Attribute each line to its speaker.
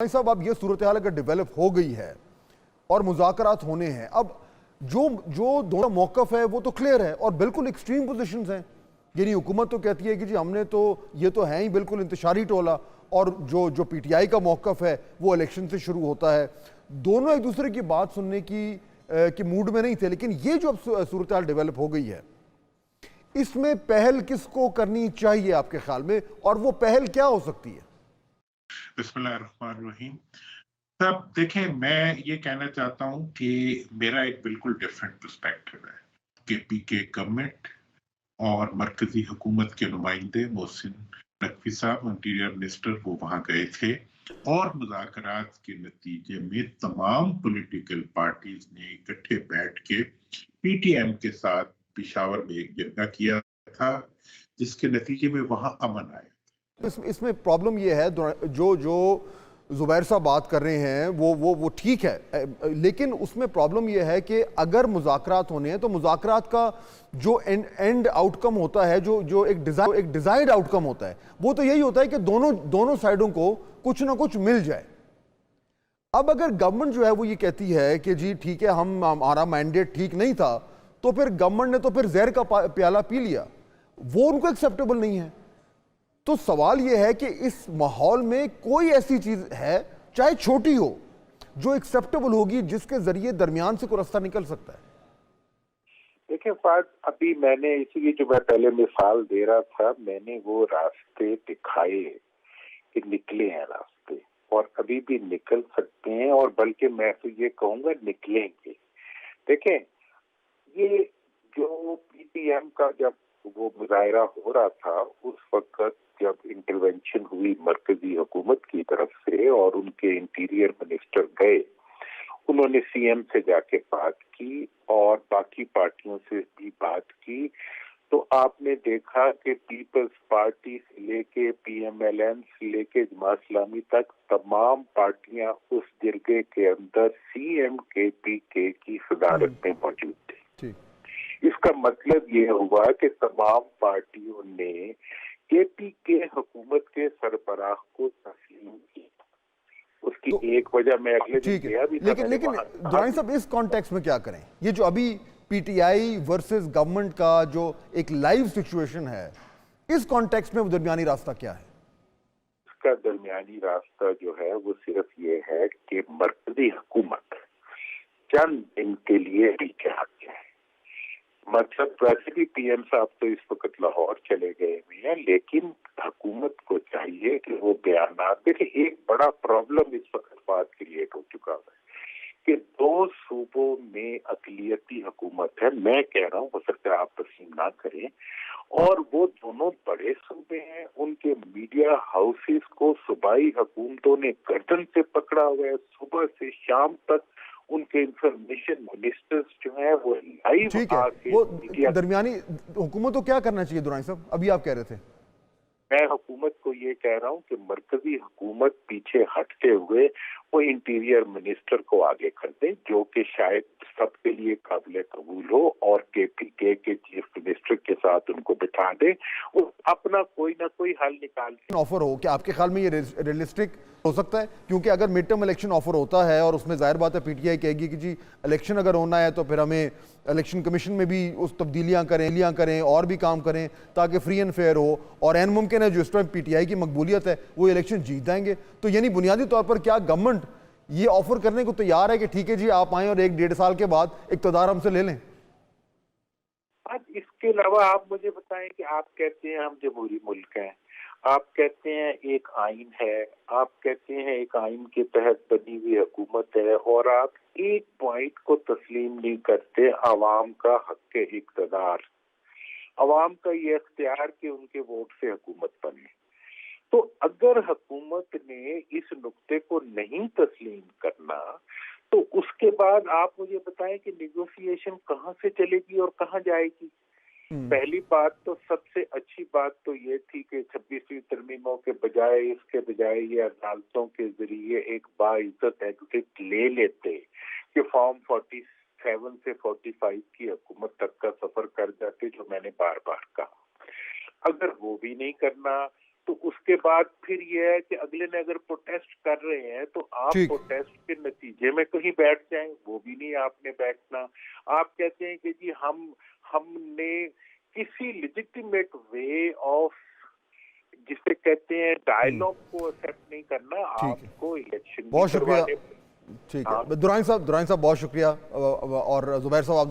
Speaker 1: صاحب اب یہ صورتحال اگر ڈیولپ ہو گئی ہے اور مذاکرات ہونے ہیں، اب جو دونوں موقف ہے وہ تو کلیئر ہے اور بالکل ایکسٹریم پوزیشنز ہیں. یعنی حکومت تو کہتی ہے کہ جی ہم نے تو یہ تو ہیں ہی بالکل انتشاری ٹولہ، اور جو پی ٹی آئی کا موقف ہے وہ الیکشن سے شروع ہوتا ہے. دونوں ایک دوسرے کی بات سننے کی موڈ میں نہیں تھے، لیکن یہ جو اب صورتحال ڈیولپ ہو گئی ہے اس میں پہل کس کو کرنی چاہیے آپ کے خیال میں، اور وہ پہل کیا ہو سکتی ہے؟
Speaker 2: بسم اللہ الرحمن الرحیم. صاحب دیکھیں، میں یہ کہنا چاہتا ہوں کہ میرا ایک بالکل ڈیفرنٹ پرسپیکٹو ہے کہ پی کے گورنمنٹ اور مرکزی حکومت کے نمائندے محسن نقوی صاحب انٹیریئر منسٹر وہ وہاں گئے تھے، اور مذاکرات کے نتیجے میں تمام پولیٹیکل پارٹیز نے اکٹھے بیٹھ کے پی ٹی ایم کے ساتھ پشاور میں ایک جرگہ کیا تھا، جس کے نتیجے میں وہاں امن آیا.
Speaker 1: اس میں پرابلم یہ ہے، جو زبیر صاحب بات کر رہے ہیں وہ ٹھیک ہے، لیکن اس میں پرابلم یہ ہے کہ اگر مذاکرات ہونے ہیں تو مذاکرات کا جو اینڈ آؤٹ کم ہوتا ہے، جو ایک ڈیزائرڈ آؤٹ کم ہوتا ہے، وہ تو یہی ہوتا ہے کہ دونوں سائڈوں کو کچھ نہ کچھ مل جائے. اب اگر گورنمنٹ جو ہے وہ یہ کہتی ہے کہ جی ٹھیک ہے ہمارا مینڈیٹ ٹھیک نہیں تھا، تو پھر گورنمنٹ نے تو پھر زہر کا پیالہ پی لیا، وہ ان کو ایکسیپٹیبل نہیں ہے. تو سوال یہ ہے کہ اس ماحول میں کوئی ایسی چیز ہے چاہے چھوٹی ہو جو ایکسیپٹیبل ہوگی، جس کے ذریعے درمیان سے کوئی راستہ نکل سکتا ہے؟
Speaker 3: دیکھیں فہد، ابھی میں نے اسی لیے جو میں پہلے مثال دے رہا تھا، میں نے وہ راستے دکھائے کہ نکلے ہیں راستے، اور ابھی بھی نکل سکتے ہیں، اور بلکہ میں تو یہ کہوں گا نکلیں گے. دیکھیں، یہ جو پی ٹی ایم کا جب وہ مظاہرہ ہو رہا تھا، اس وقت جب انٹرونشن ہوئی مرکزی حکومت کی طرف سے اور ان کے انٹیریئر منسٹر گئے، انہوں نے سی ایم سے جا کے بات کی اور باقی پارٹیوں سے بھی بات کی، تو آپ نے دیکھا کہ پیپلز پارٹی سے لے کے پی ایم ایل این سے لے کے جماعت اسلامی تک تمام پارٹیاں اس جرگے کے اندر سی ایم کے پی کے کی صدارت میں موجود تھی. اس کا مطلب یہ ہوا کہ تمام پارٹیوں نے کے پی کے حکومت کے سربراہ کو تسلیم کیا. اس کی ایک وجہ میں اگلے دن گیا بھی تھا.
Speaker 1: لیکن دورانی صاحب اس کانٹیکس میں کیا کریں؟ یہ جو ابھی پی ٹی آئی ورسز گورنمنٹ کا جو ایک لائیو سچویشن ہے، اس کانٹیکس میں درمیانی راستہ کیا ہے؟
Speaker 3: اس کا درمیانی راستہ جو ہے وہ صرف یہ ہے کہ مرکزی حکومت چند دن کے لیے پیچھے ہٹ جائے. مطلب ویسے بھی پی ایم صاحب تو اس وقت لاہور چلے گئے ہوئے ہیں، لیکن حکومت کو چاہیے کہ وہ بیانات دیکھیں. ایک بڑا پرابلم اس وقت بات کریٹ ہو چکا ہے کہ دو صوبوں میں اقلیتی حکومت ہے. میں کہہ رہا ہوں، ہو سکتا ہے آپ تسلیم نہ کریں، اور وہ دونوں بڑے صوبے ہیں. ان کے میڈیا ہاؤسز کو صوبائی حکومتوں نے گردن سے پکڑا ہوا ہے. صبح سے شام تک ان کے انفارمیشن منسٹرز جو ہیں وہ لائیو آ کے
Speaker 1: وہ درمیانی حکومت کو کیا کرنا چاہیے دورانی صاحب؟ ابھی آپ کہہ رہے تھے.
Speaker 3: میں حکومت کو یہ کہہ رہا ہوں کہ مرکزی حکومت پیچھے ہٹتے ہوئے وہ انٹیریئر منسٹر کو آگے کر دے، جو کہ شاید سب کے لیے قابل قبول ہو، اور کے پی کے چیف منسٹر کے ساتھ ان کو بٹھا دے، وہ اپنا کوئی نہ کوئی حل نکال دے.
Speaker 1: آفر ہو کہ آپ کے خیال میں یہ ریئلسٹک ہو سکتا ہے؟ کیونکہ اگر مڈ ٹرم الیکشن آفر ہوتا ہے اور اس میں ظاہر بات ہے پی ٹی آئی کہے گی کہ جی الیکشن اگر ہونا ہے تو پھر ہمیں الیکشن کمیشن میں بھی اس تبدیلیاں کریں اور بھی کام کریں تاکہ فری اینڈ فیئر ہو، اور این ممکن ہے جو اس ٹائم پی ٹی آئی کی مقبولیت ہے وہ الیکشن جیت جائیں گے. تو یعنی بنیادی طور پر کیا گورنمنٹ یہ آفر کرنے کو تیار ہے کہ ٹھیک ہے جی آپ آئیں اور 1-1.5 سال کے بعد اقتدار ہم سے لے لیں؟
Speaker 3: اس کے علاوہ آپ مجھے بتائیں کہ آپ کہتے ہیں ہم جمہوری ملک ہیں، آپ کہتے ہیں ایک آئین ہے، آپ کہتے ہیں ایک آئین کے تحت بنی ہوئی حکومت ہے، اور آپ ایک پوائنٹ کو تسلیم نہیں کرتے، عوام کا حق اقتدار، عوام کا یہ اختیار کہ ان کے ووٹ سے حکومت بنے. تو اگر حکومت نے اس نقطے کو نہیں تسلیم کرنا تو اس کے بعد آپ مجھے بتائیں کہ نیگوسیشن کہاں سے چلے گی اور کہاں جائے گی. پہلی بات تو سب سے اچھی بات تو یہ تھی کہ 26ویں ترمیموں کے بجائے یہ عدالتوں کے ذریعے ایک باعزت ایگزٹ لے لیتے کہ فارم 47 سے 45 کی حکومت تک کا سفر کر جاتے، جو میں نے بار بار کہا. اگر وہ بھی نہیں کرنا تو اس کے بعد پھر یہ ہے کہ اگلے نے اگر پروٹیسٹ کر رہے ہیں تو آپ
Speaker 1: ٹھیک۔
Speaker 3: پروٹیسٹ کے نتیجے میں کہیں بیٹھ جائیں، وہ بھی نہیں آپ نے بیٹھنا۔ آپ کہتے ہیں کہ جی ہم نے کسی لیجٹیمیٹ وے آف جسے کہتے ہیں ڈائلاگ کو ایکسیپٹ نہیں کرنا، آپ کو الیکشن
Speaker 1: بہت شکریہ۔ ٹھیک ہے، درانی صاحب بہت شکریہ، اور زبیر صاحب